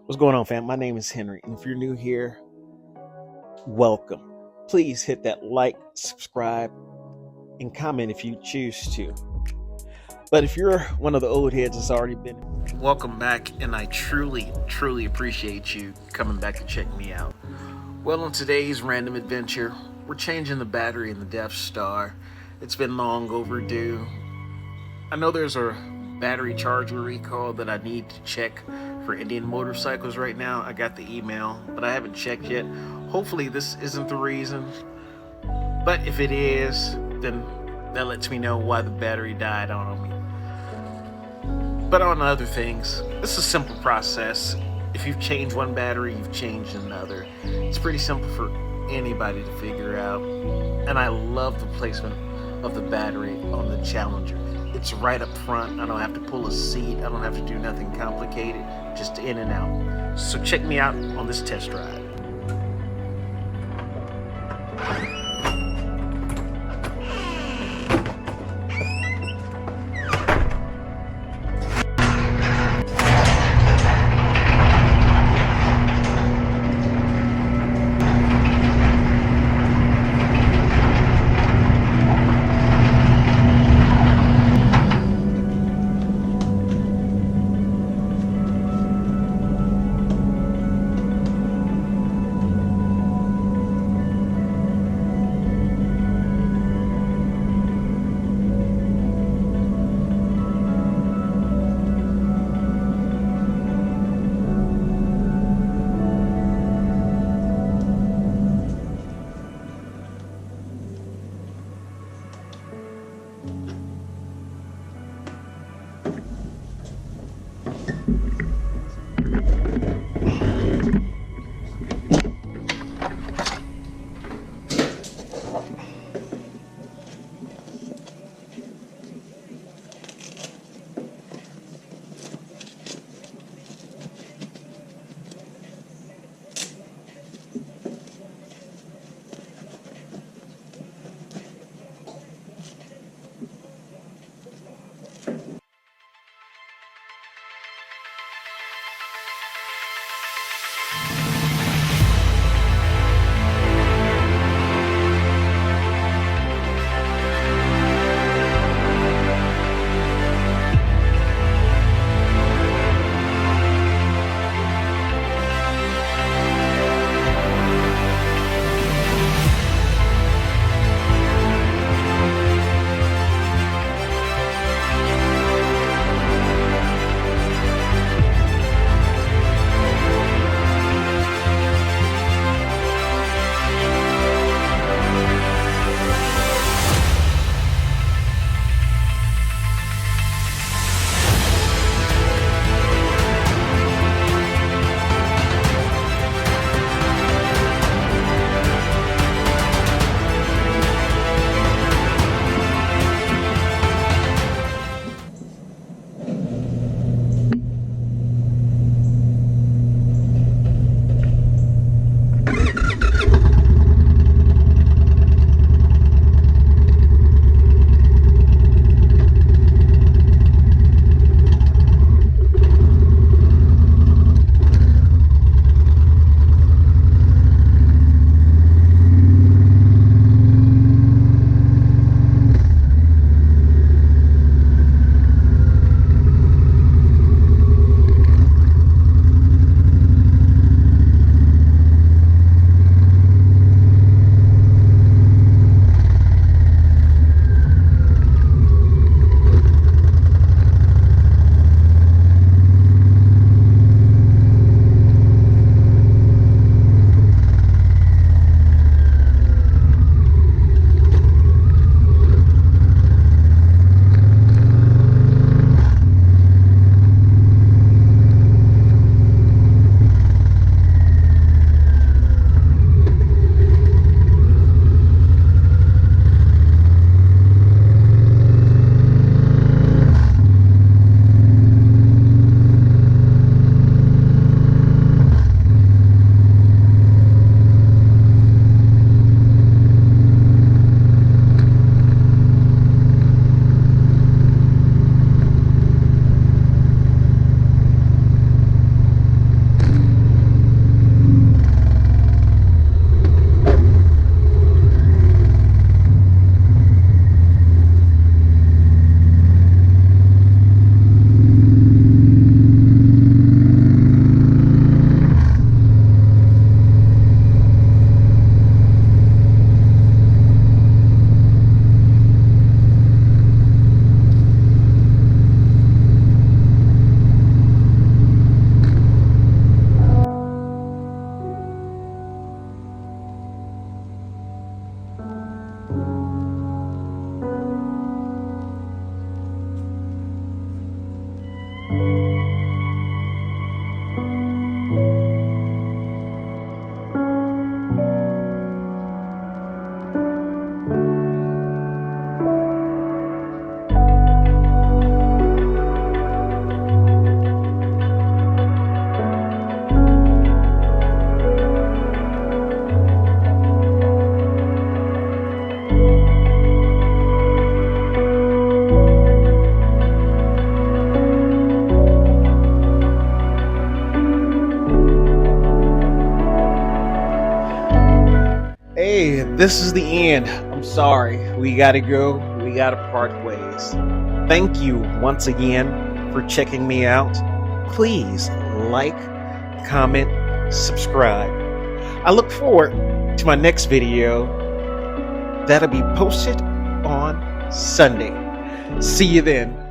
What's going on, fam? My name is Henry, and if you're new here, welcome. Please hit that like, subscribe, and comment if you choose to. But if you're one of the old heads that's already been, welcome back, and I truly appreciate you coming back to check me out. Well, on today's random adventure, we're changing the battery in the Death Star. It's been long overdue. I know there's a battery charger recall that I need to check for Indian motorcycles right now. I got the email, but I haven't checked yet. Hopefully this isn't the reason. But if it is, then that lets me know why the battery died on me. But on other things, this is a simple process. If you've changed one battery, you've changed another. It's pretty simple for anybody to figure out. And I love the placement of the battery on the Challenger. It's right up front. I don't have to pull a seat. I don't have to do nothing complicated. Just in and out. So check me out on this test ride. This is the end. I'm sorry. We gotta go. We gotta part ways. Thank you once again for checking me out. Please like, comment, subscribe. I look forward to my next video that'll be posted on Sunday. See you then.